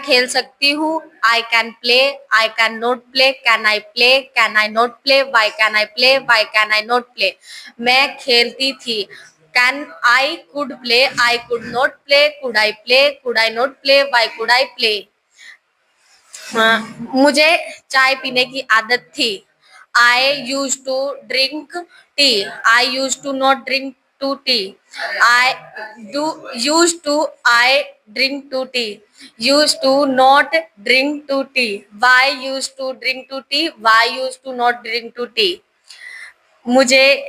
खेल सकती हूँ. I can play. I can not play. Can I play? Can I not play? Why can I play? Why can I not play? मैं खेलती थी. Can I could play? I could not play. Could I play? Could I not play? Why could I play? मुझे चाय पीने की आदत थी. I used to drink tea. I used to not drink to tea. I do used to I drink to tea. Used to not drink to tea. Why used to drink to tea? Why used to not drink to tea? मुझे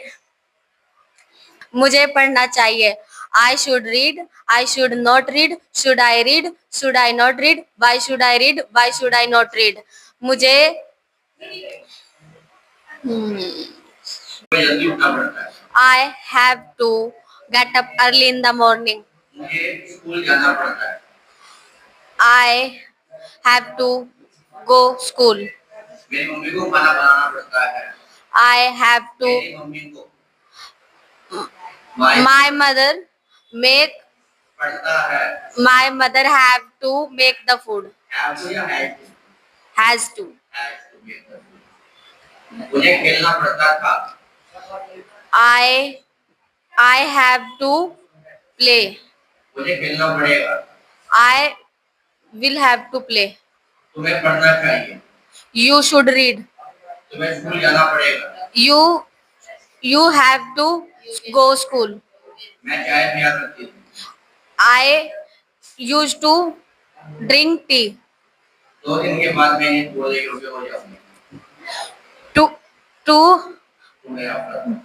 मुझे पढ़ना चाहिए. I should read. I should not read. Should I read? Should I not read? Why should I read? Why should I not read? मुझे जल्दी उठना पड़ता है. I have to get up early in the morning. मुझे school जाना पड़ता है. I have to go school. मेरी मम्मी को खाना बनाना पड़ता है. I have to. मेरी मम्मी को My mother make. पड़ता है. My mother have to make the food. Have to या had to? Has to. Has to make the food. मुझे खेलना पड़ता था. I have to play. मुझे खेलना पड़ेगा. I will have to play. तुम्हें पढ़ना चाहिए. You should read. तुम्हें स्कूल जाना पड़ेगा. You have to go school. मैं चाय पिया करती थी. I used to drink tea. 2 दिन के बाद मैं बोलने योग्य हो जाऊंगी.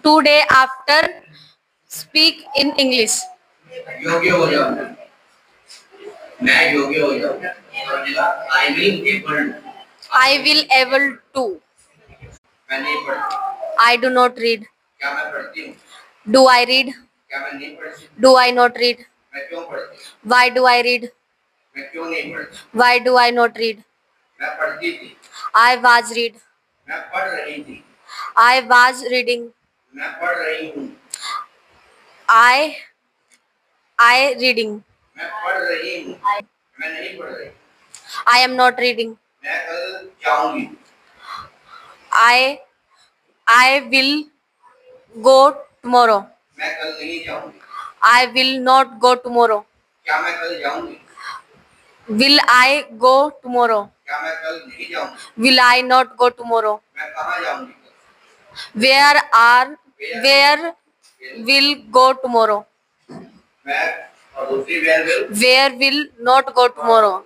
Two day after speak in English. योग्य हो जाऊंगी. मैं योग्य हो जाऊंगा. I will able to. मैं नहीं पढ़ती. I do not read. क्या मैं पढ़ती हूँ? Do I read? क्या मैं नहीं पढ़ती? Do I not read? मैं क्यों पढ़ती? Why do I read? मैं क्यों नहीं पढ़ती? Why do I not read? मैं पढ़ती थी. I was read. मैं पढ़ रही थी. I was reading. मैं पढ़ रही हूँ. I reading. मैं पढ़ रही हूँ. मैं नहीं पढ़ रही. I am not reading. मैं कल जाऊंगी. I will go tomorrow. मैं कल नहीं जाऊंगी. I will not go tomorrow. क्या मैं कल जाऊंगी? Will I go tomorrow? क्या मैं कल नहीं जाऊंगी? Will I not go tomorrow? मैं कहाँ जाऊंगी? Where will go tomorrow? मैं और दूसरी where will? Where will not go tomorrow?